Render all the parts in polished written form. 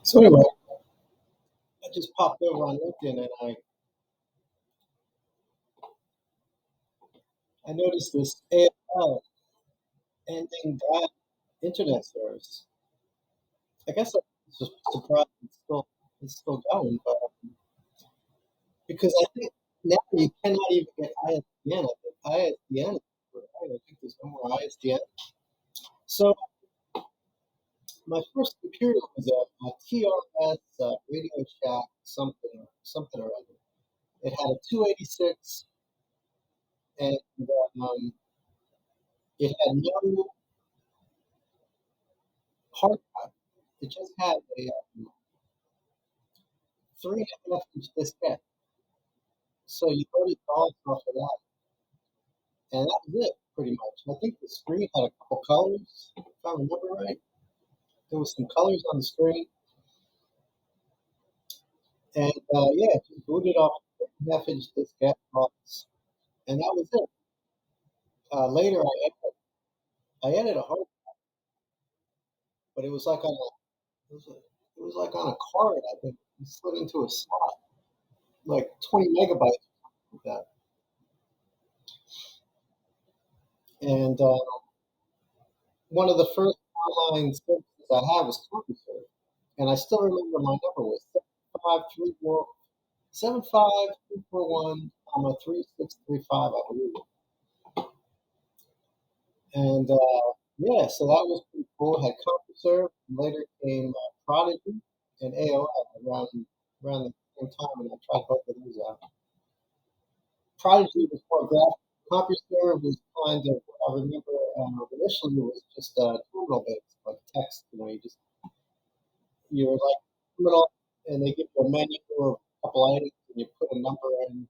So anyway, I just popped over on LinkedIn and I noticed this AOL ending that internet service. I guess I'm surprised it's still going, but because I think now you cannot even get ISDN. I think ISDN is over, right? I think there's no more ISDN. So my first computer was a TRS Radio Shack something or other. It had a 286 and um, it had no hard drive. It just had a 3.5 inch diskette. So you loaded DOS off of that, and that was it pretty much. I think the screen had a couple colors, if I remember right. There was some colors on the screen, and yeah, just booted off a 3.5 inch diskette DOS, and that was it. Later, I added a hard, but it was like on a card. I think you slid into a slot, like 20 megabytes like that, and one of the first online services I had was CompuServe, and I still remember my number was 75341, 3635, I believe. And yeah, so that was pretty cool. Had CompuServe, and later came Prodigy and AOL around the same time, and I tried both of those out. Prodigy was more graphic. CompuServe was kind of, I remember initially it was just terminal based, like text. You're like terminal, and they give you a menu of a couple items, and you put a number in,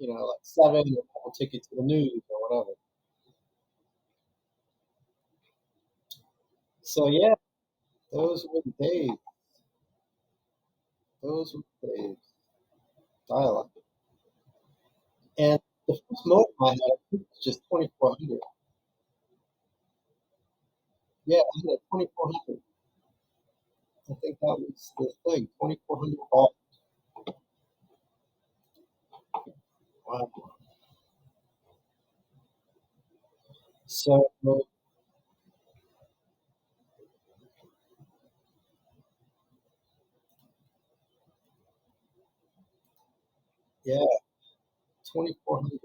like 7, and that will take you to the news or whatever. So yeah, those were the days. Those were the days. Dial-up. And the first modem I had, I think, was just 2400. Yeah, I had a 2400. I think that was the thing, 2400 baud. Wow. So yeah, 2400.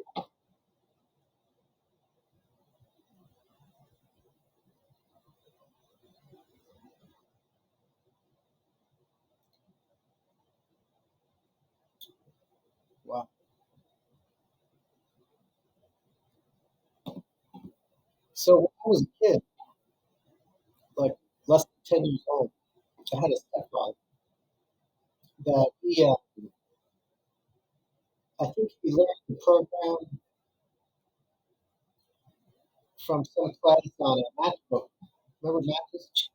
Wow. So when I was a kid, like less than 10 years old, I had a stepfather that I think he learned the program from some class on a matchbook. Remember matches?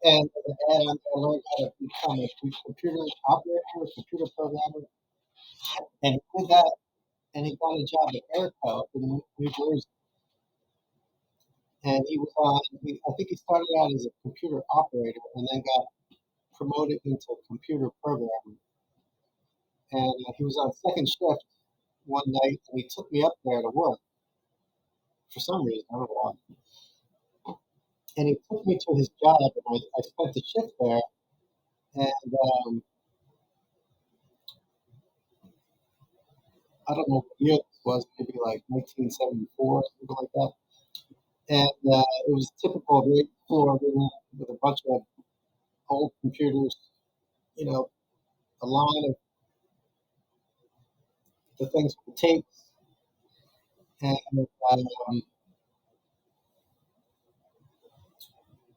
And as an add-on, I learned how to become a computer operator, a computer programmer, and he did that. And he got a job at Airco in New Jersey. And he was on. I think he started out as a computer operator, and then got promoted into a computer programmer. And he was on second shift one night, and he took me up there to work for some reason. I don't know why. And he took me to his job, and I spent the shift there. And I don't know what year this was, maybe like 1974, something like that. And it was a typical great floor room with a bunch of old computers, you know, a line of the things with tapes, and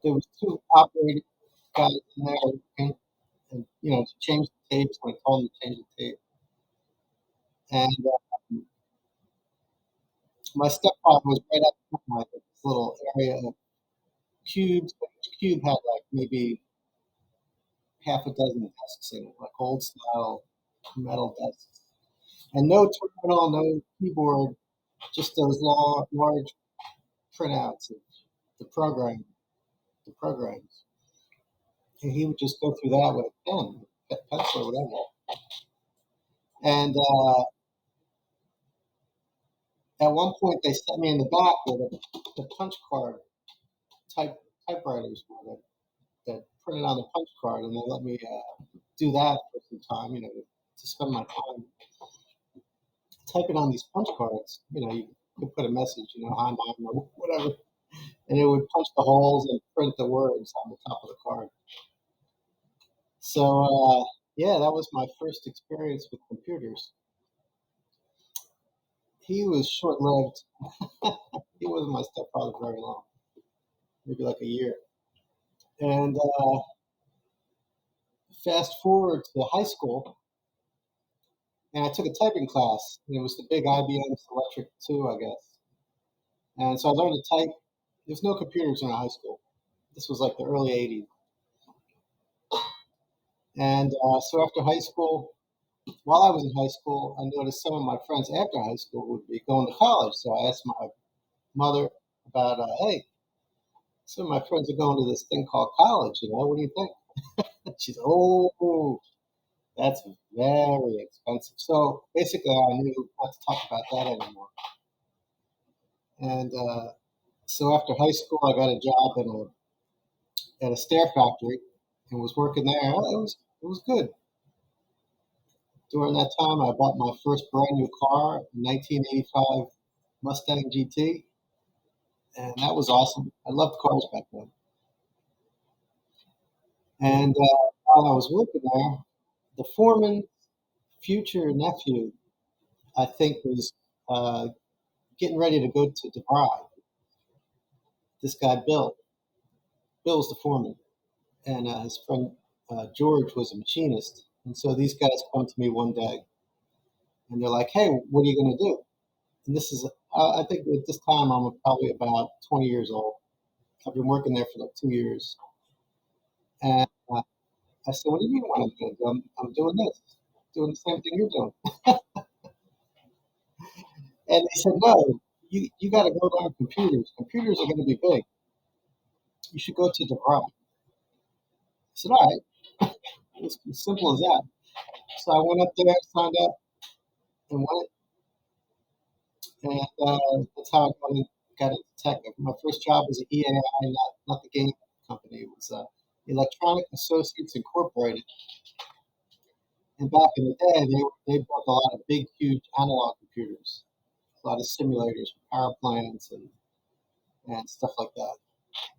there was two operating guys in there, to change the tapes when I told them to change the tape. And my stepfather was right up in like this little area of cubes. Each cube had like maybe half a dozen desks in it, like old style metal desks, and no terminal, no keyboard, just those long, large printouts of the program, the programs. and he would just go through that with a pen, pencil, or whatever. And at one point, they sent me in the back with the punch card type typewriters that printed on the punch card, and they let me do that for some time, to spend my time typing on these punch cards. You could put a message, hi mom or whatever, and it would punch the holes and print the words on the top of the card. So yeah, that was my first experience with computers. He was short-lived. He wasn't my stepfather very long, maybe like a year. And fast forward to high school, and I took a typing class. And it was the big IBM Electric 2, I guess. And so I learned to type. There's no computers in our high school. This was like the early 80s. And so after high school, while I was in high school, I noticed some of my friends after high school would be going to college. So I asked my mother about, hey, some of my friends are going to this thing called college. What do you think? She said, oh, that's very expensive. So basically, I knew not to talk about that anymore. And so after high school, I got a job at a stair factory and was working there. It was good. During that time, I bought my first brand new car, a 1985 Mustang GT, and that was awesome. I loved cars back then. And while I was working there, the foreman's future nephew, I think, was getting ready to go to DeVry. This guy, Bill. Bill's the foreman, and his friend George was a machinist. And so these guys come to me one day, and they're like, "Hey, what are you going to do?" And this is, I think at this time I'm probably about 20 years old. I've been working there for like 2 years, and I said, "What do you mean what I'm going to do? I'm doing this, doing the same thing you're doing." And they said, "No, you got to go learn computers. Computers are going to be big. You should go to DeVry." I said, "All right." It's as simple as that. So I went up there, signed up, and went, and that's how got into tech. My first job was at EAI, not the game company. It was Electronic Associates Incorporated. And back in the day, they built a lot of big, huge analog computers, a lot of simulators for power plants and stuff like that.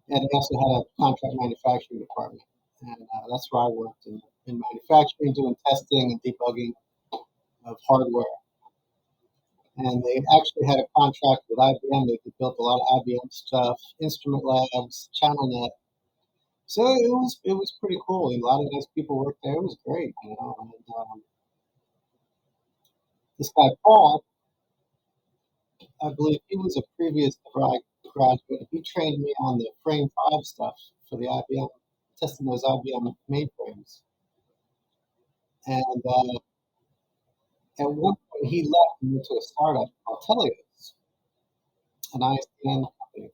And they also had a contract manufacturing department, and that's where I worked in manufacturing, doing testing and debugging of hardware. And they actually had a contract with IBM. They built a lot of IBM stuff, instrument labs, ChannelNet. So it was pretty cool. A lot of nice people worked there. It was great. And this guy Paul, I believe he was a previous graduate. He trained me on the Frame 5 stuff for the IBM, testing those IBM mainframes. And at one point, he left and went to a startup called Teleos, an ISDN company.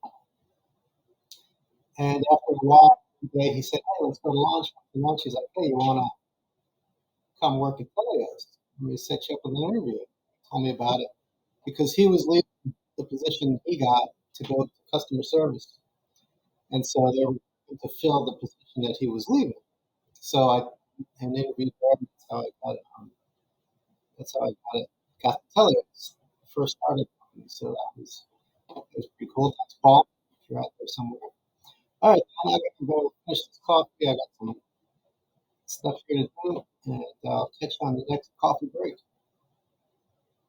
And after a while, one day he said, "Hey, let's go to lunch." And lunch, he's like, "Hey, you want to come work at Teleos?" And we set you up with an interview. Tell me about it. Because he was leaving the position he got to go to customer service. And so they were going to fill the position that he was leaving. So I interviewed there. That's how I got it. That's how I got to Teleos, first started company. So that was pretty cool. That's Paul, if you're out there somewhere. All right, now I got to go finish this coffee. I got some stuff here to do, and I'll catch you on the next coffee break.